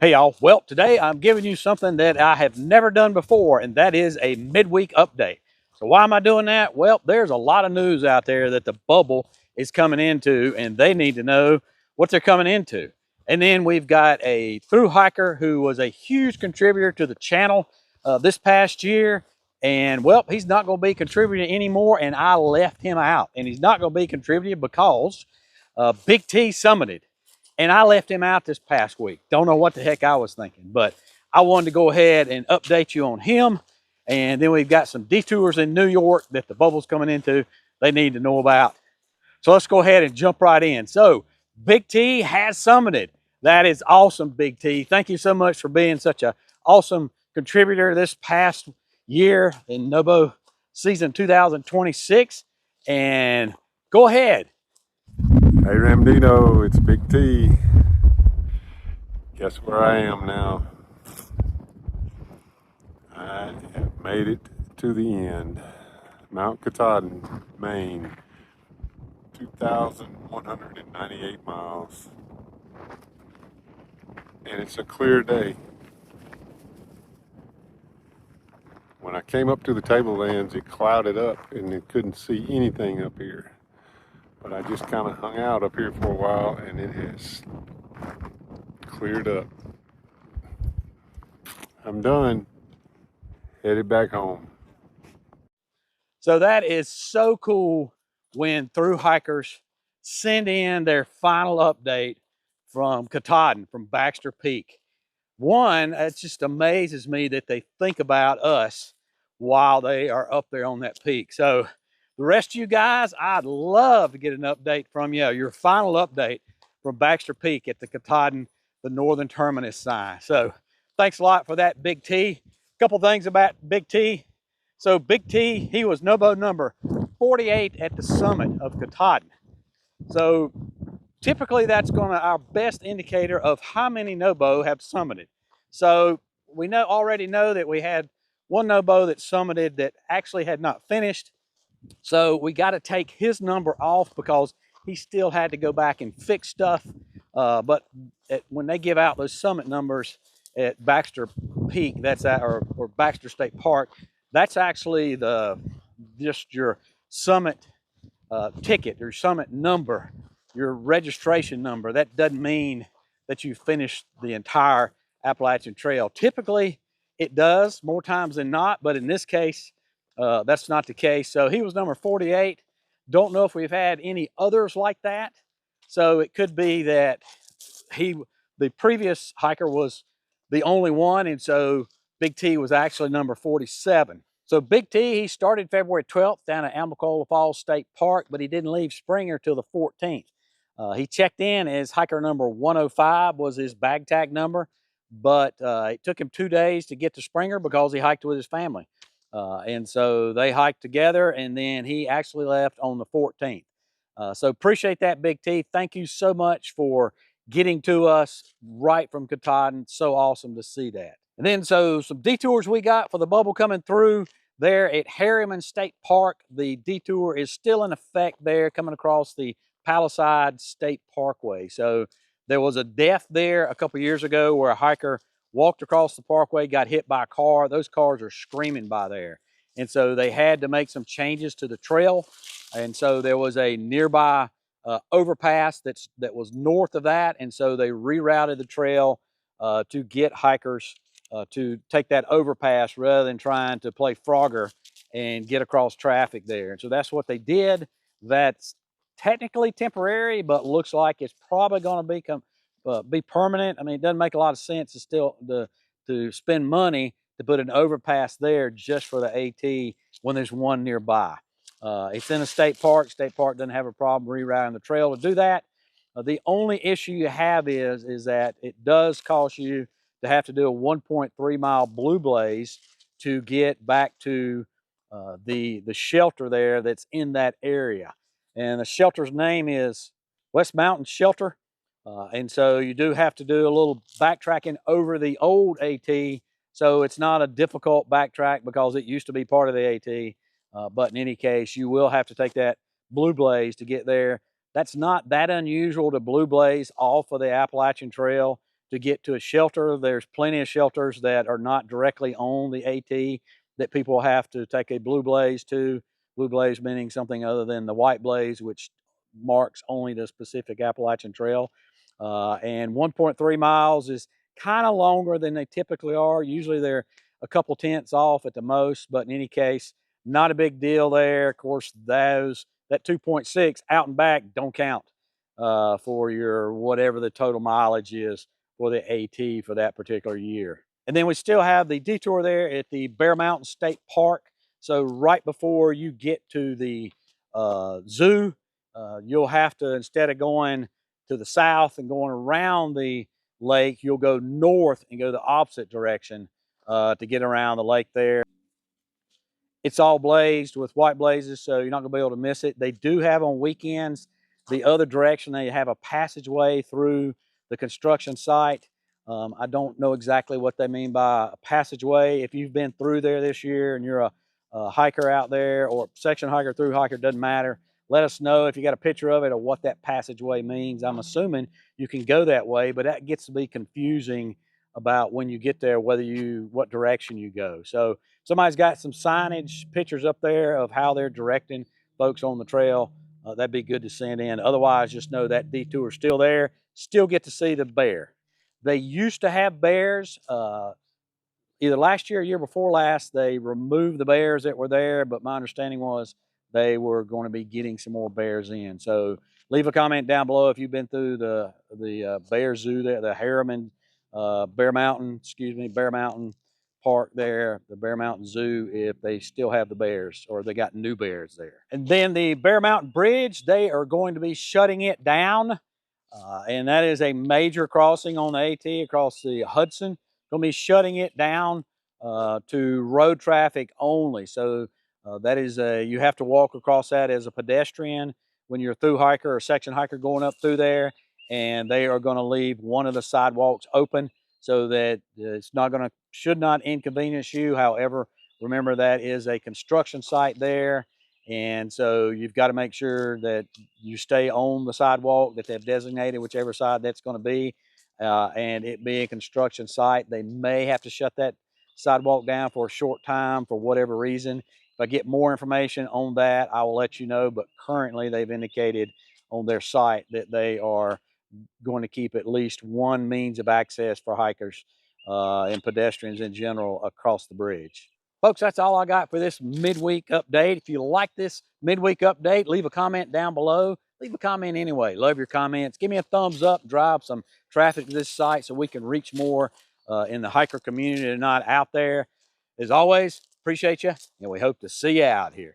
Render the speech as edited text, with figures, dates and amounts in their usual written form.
Hey y'all, well today I'm giving you something that I have never done before, and that is a midweek update. So why am I doing that? Well, there's a lot of news out there that the bubble is coming into, and they need to know what they're coming into. And then we've got a thru hiker who was a huge contributor to the channel this past year, and well, he's not going to be contributing anymore, and I left him out. And he's not going to be contributing because Big T summited. And I left him out this past week. Don't know what the heck I was thinking, but I wanted to go ahead and update you on him. And then we've got some detours in New York that the bubble's coming into they need to know about. So let's go ahead and jump right in. So Big T has summited. That is awesome, Big T. Thank you so much for being such an awesome contributor this past year in NOBO season 2026. And go ahead. Hey Ramdino, it's Big T. Guess where I am now? I have made it to the end. Mount Katahdin, Maine. 2,198 miles. And it's a clear day. When I came up to the tablelands, it clouded up and it couldn't see anything up here. But I just kind of hung out up here for a while and it has cleared up. I'm done. Headed back home. So that is so cool when thru hikers send in their final update from Katahdin, from Baxter Peak. One, it just amazes me that they think about us while they are up there on that peak. So the rest of you guys, I'd love to get an update from you, your final update from Baxter Peak at the Katahdin, the northern terminus sign. So thanks a lot for that, Big T. A couple things about Big T. So Big T, he was NOBO number 48 at the summit of Katahdin. So typically that's our best indicator of how many NOBO have summited. So we already know that we had one NOBO that summited that actually had not finished. So we got to take his number off because he still had to go back and fix stuff. But when they give out those summit numbers at Baxter Peak, or Baxter State Park, that's actually just your summit ticket, your summit number, your registration number. That doesn't mean that you finished the entire Appalachian Trail. Typically, it does more times than not, but in this case, that's not the case. So he was number 48. Don't know if we've had any others like that. So it could be that the previous hiker was the only one, and so Big T was actually number 47. So Big T, he started February 12th down at Amicalola Falls State Park, but he didn't leave Springer till the 14th. He checked in as hiker number 105 was his bag tag number, but it took him 2 days to get to Springer because he hiked with his family. And so they hiked together, and then he actually left on the 14th. So appreciate that, Big T. Thank you so much for getting to us right from Katahdin. So awesome to see that. And then so some detours we got for the bubble coming through there at Harriman State Park. The detour is still in effect there, coming across the Palisade State Parkway. So there was a death there a couple years ago where a hiker walked across the parkway, got hit by a car. Those cars are screaming by there. And so they had to make some changes to the trail. And so there was a nearby overpass that was north of that. And so they rerouted the trail to get hikers to take that overpass rather than trying to play Frogger and get across traffic there. And so that's what they did. That's technically temporary, but looks like it's probably going to be permanent. I mean, it doesn't make a lot of sense to spend money to put an overpass there just for the AT when there's one nearby. It's in a state park. State park doesn't have a problem rerouting the trail to do that. The only issue you have is that it does cost you to have to do a 1.3 mile blue blaze to get back to the shelter there that's in that area. And the shelter's name is West Mountain Shelter. And so you do have to do a little backtracking over the old AT. So it's not a difficult backtrack because it used to be part of the AT. But in any case, you will have to take that blue blaze to get there. That's not that unusual to blue blaze off of the Appalachian Trail to get to a shelter. There's plenty of shelters that are not directly on the AT that people have to take a blue blaze to. Blue blaze meaning something other than the white blaze, which marks only the specific Appalachian Trail. And 1.3 miles is kind of longer than they typically are. Usually they're a couple tenths off at the most, but in any case, not a big deal there. Of course, that 2.6 out and back don't count for your whatever the total mileage is for the AT for that particular year. And then we still have the detour there at the Bear Mountain State Park. So right before you get to the zoo, you'll have to, instead of going to the south and going around the lake, you'll go north and go the opposite direction to get around the lake there. It's all blazed with white blazes, so you're not going to be able to miss it. They do have on weekends the other direction. They have a passageway through the construction site. I don't know exactly what they mean by a passageway. If you've been through there this year and you're a hiker out there, or section hiker, through hiker, doesn't matter. Let us know if you got a picture of it or what that passageway means. I'm assuming you can go that way, but that gets to be confusing about when you get there, what direction you go. So somebody's got some signage, pictures up there of how they're directing folks on the trail. That'd be good to send in. Otherwise, just know that detour is still there. Still get to see the bear. They used to have bears. Either last year or year before last, they removed the bears that were there, but my understanding was they were going to be getting some more bears in. So leave a comment down below if you've been through the bear zoo there, the Harriman Bear Mountain Park there, the Bear Mountain Zoo, if they still have the bears or they got new bears there. And then the Bear Mountain Bridge, they are going to be shutting it down. And that is a major crossing on the AT across the Hudson. Going to be shutting it down to road traffic only. So that is you have to walk across that as a pedestrian when you're a through hiker or section hiker going up through there. And they are going to leave one of the sidewalks open so that should not inconvenience you. However, remember that is a construction site there. And so you've got to make sure that you stay on the sidewalk that they've designated, whichever side that's going to be. And it being a construction site, they may have to shut that sidewalk down for a short time for whatever reason. If I get more information on that, I will let you know. But currently, they've indicated on their site that they are going to keep at least one means of access for hikers and pedestrians in general across the bridge. Folks, that's all I got for this midweek update. If you like this midweek update, leave a comment down below. Leave a comment anyway. Love your comments. Give me a thumbs up. Drive some traffic to this site so we can reach more in the hiker community that are not out there. As always, appreciate you, and we hope to see you out here.